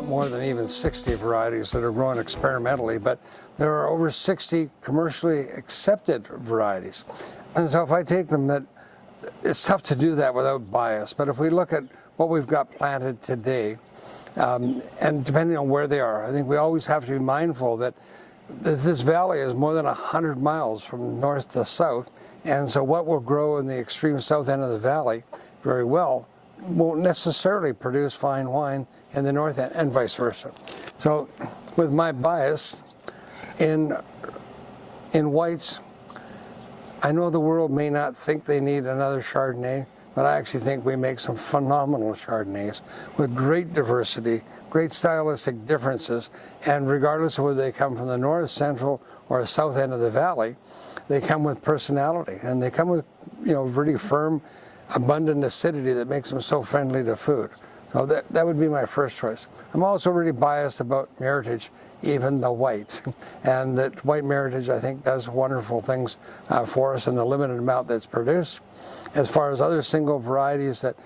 lot more than even 60 varieties that are grown experimentally, but there are over 60 commercially accepted varieties. And so if I take them, that it's tough to do that without bias, but if we look at what we've got planted today, and depending on where they are, I think we always have to be mindful that this valley is more than 100 miles from north to south, and so what will grow in the extreme south end of the valley very well won't necessarily produce fine wine in the north end, and vice versa. So with my bias in whites, I know the world may not think they need another Chardonnay, but I actually think we make some phenomenal Chardonnays with great diversity, great stylistic differences, and regardless of whether they come from the north, central, or south end of the valley, they come with personality, and they come with, really firm, abundant acidity that makes them so friendly to food. So that would be my first choice. I'm also really biased about Meritage, even the white. And that white Meritage, I think, does wonderful things for us in the limited amount that's produced. As far as other single varieties, that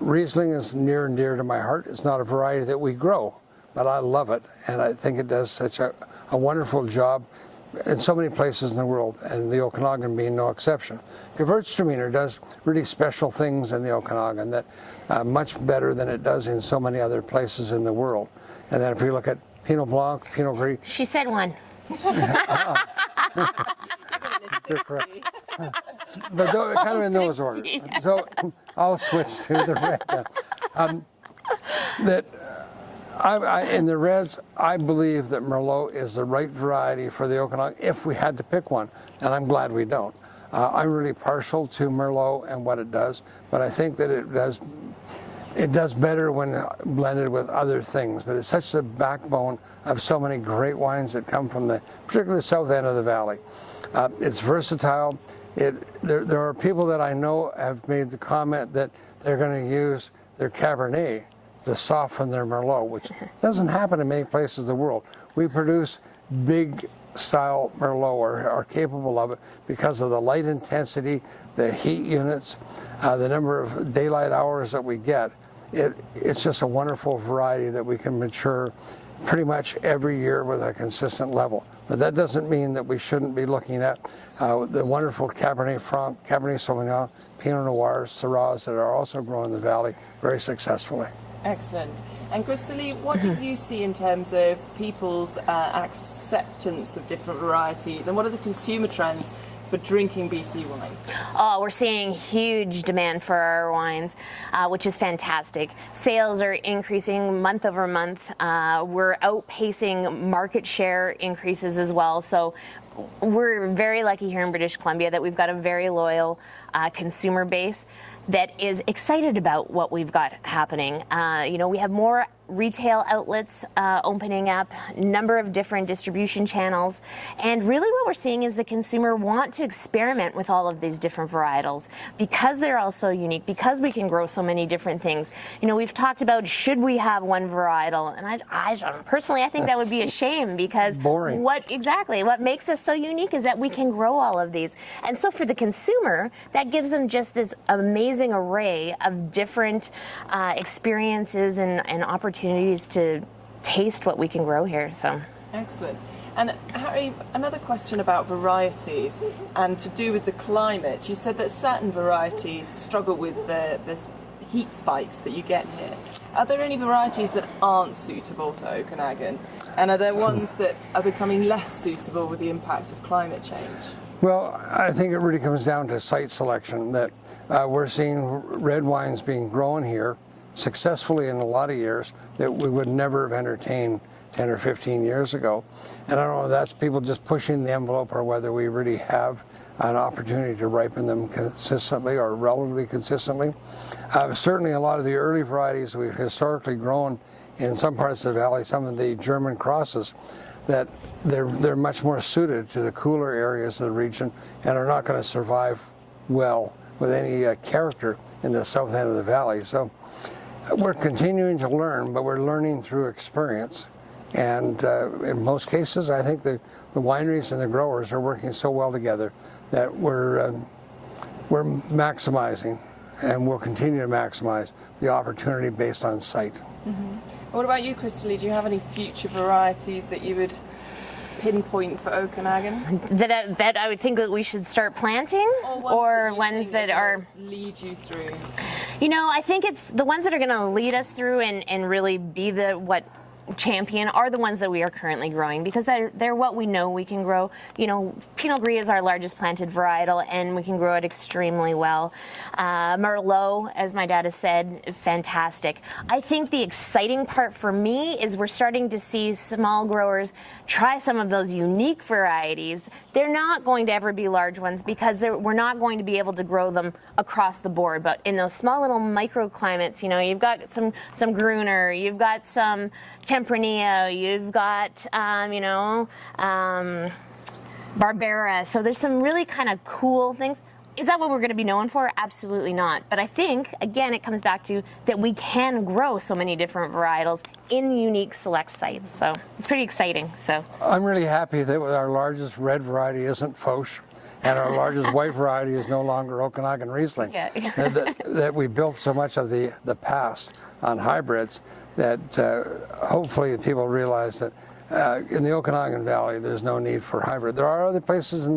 Riesling is near and dear to my heart. It's not a variety that we grow, but I love it. And I think it does such a wonderful job in so many places in the world, and the Okanagan being no exception. Gewürztraminer does really special things in the Okanagan that much better than it does in so many other places in the world. And then if we look at Pinot Blanc, Pinot Gris. She said one. But kind of in those orders. So I'll switch to the red. In the reds, I believe that Merlot is the right variety for the Okanagan if we had to pick one, and I'm glad we don't. I'm really partial to Merlot and what it does, but I think that it does better when blended with other things. But it's such the backbone of so many great wines that come from particularly the south end of the valley. It's versatile. There are people that I know have made the comment that they're going to use their Cabernet to soften their Merlot, which doesn't happen in many places in the world. We produce big style Merlot, or are capable of it, because of the light intensity, the heat units, the number of daylight hours that we get. It's just a wonderful variety that we can mature pretty much every year with a consistent level. But that doesn't mean that we shouldn't be looking at the wonderful Cabernet Franc, Cabernet Sauvignon, Pinot Noirs, Syrahs that are also grown in the valley very successfully. Excellent. And Christa-Lee, what do you see in terms of people's acceptance of different varieties, and what are the consumer trends for drinking BC wine? Oh, we're seeing huge demand for our wines, which is fantastic. Sales are increasing month over month. We're outpacing market share increases as well. So we're very lucky here in British Columbia that we've got a very loyal consumer base that is excited about what we've got happening. We have more retail outlets opening up, number of different distribution channels, and really what we're seeing is the consumer want to experiment with all of these different varietals because they're all so unique, because we can grow so many different things. We've talked about, should we have one varietal, and I personally, I think that would be a shame, because boring. What makes us so unique is that we can grow all of these. And so for the consumer, that gives them just this amazing array of different experiences and opportunities to taste what we can grow here. So excellent. And Harry, another question about varieties and to do with the climate. You said that certain varieties struggle with the heat spikes that you get here. Are there any varieties that aren't suitable to Okanagan? And are there ones that are becoming less suitable with the impact of climate change? Well, I think it really comes down to site selection, that we're seeing red wines being grown here successfully in a lot of years that we would never have entertained 10 or 15 years ago. And I don't know if that's people just pushing the envelope or whether we really have an opportunity to ripen them consistently or relatively consistently. Certainly a lot of the early varieties we've historically grown in some parts of the valley, some of the German crosses, that they're much more suited to the cooler areas of the region and are not going to survive well with any character in the south end of the valley. So we're continuing to learn, but we're learning through experience. And in most cases, I think the wineries and the growers are working so well together that we're maximizing, and we'll continue to maximize the opportunity based on site. Mm-hmm. What about you, Christa-Lee? Do you have any future varieties that you would pinpoint for Okanagan? That I would think that we should start planting, or ones that are lead you through? You know, I think it's the ones that are going to lead us through and really be what champion are the ones that we are currently growing, because they're what we know we can grow. You know, Pinot Gris is our largest planted varietal, and we can grow it extremely well. Merlot, as my dad has said, fantastic. I think the exciting part for me is we're starting to see small growers try some of those unique varieties. They're not going to ever be large ones because we're not going to be able to grow them across the board. But in those small little microclimates, you know, you've got some Gruner, you've got some Tempranillo, you've got, Barbera. So there's some really kind of cool things. Is that what we're going to be known for? Absolutely not. But I think, again, it comes back to that we can grow so many different varietals in unique select sites. So it's pretty exciting. So I'm really happy that our largest red variety isn't Foch, and our largest white variety is no longer Okanagan Riesling. Yeah. that we built so much of the past on hybrids that hopefully people realize that in the Okanagan Valley there's no need for hybrid. There are other places in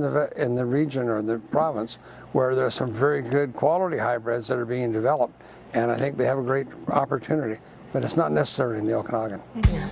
the region or the province where there's some very good quality hybrids that are being developed, and I think they have a great opportunity, but it's not necessarily in the Okanagan. Yeah.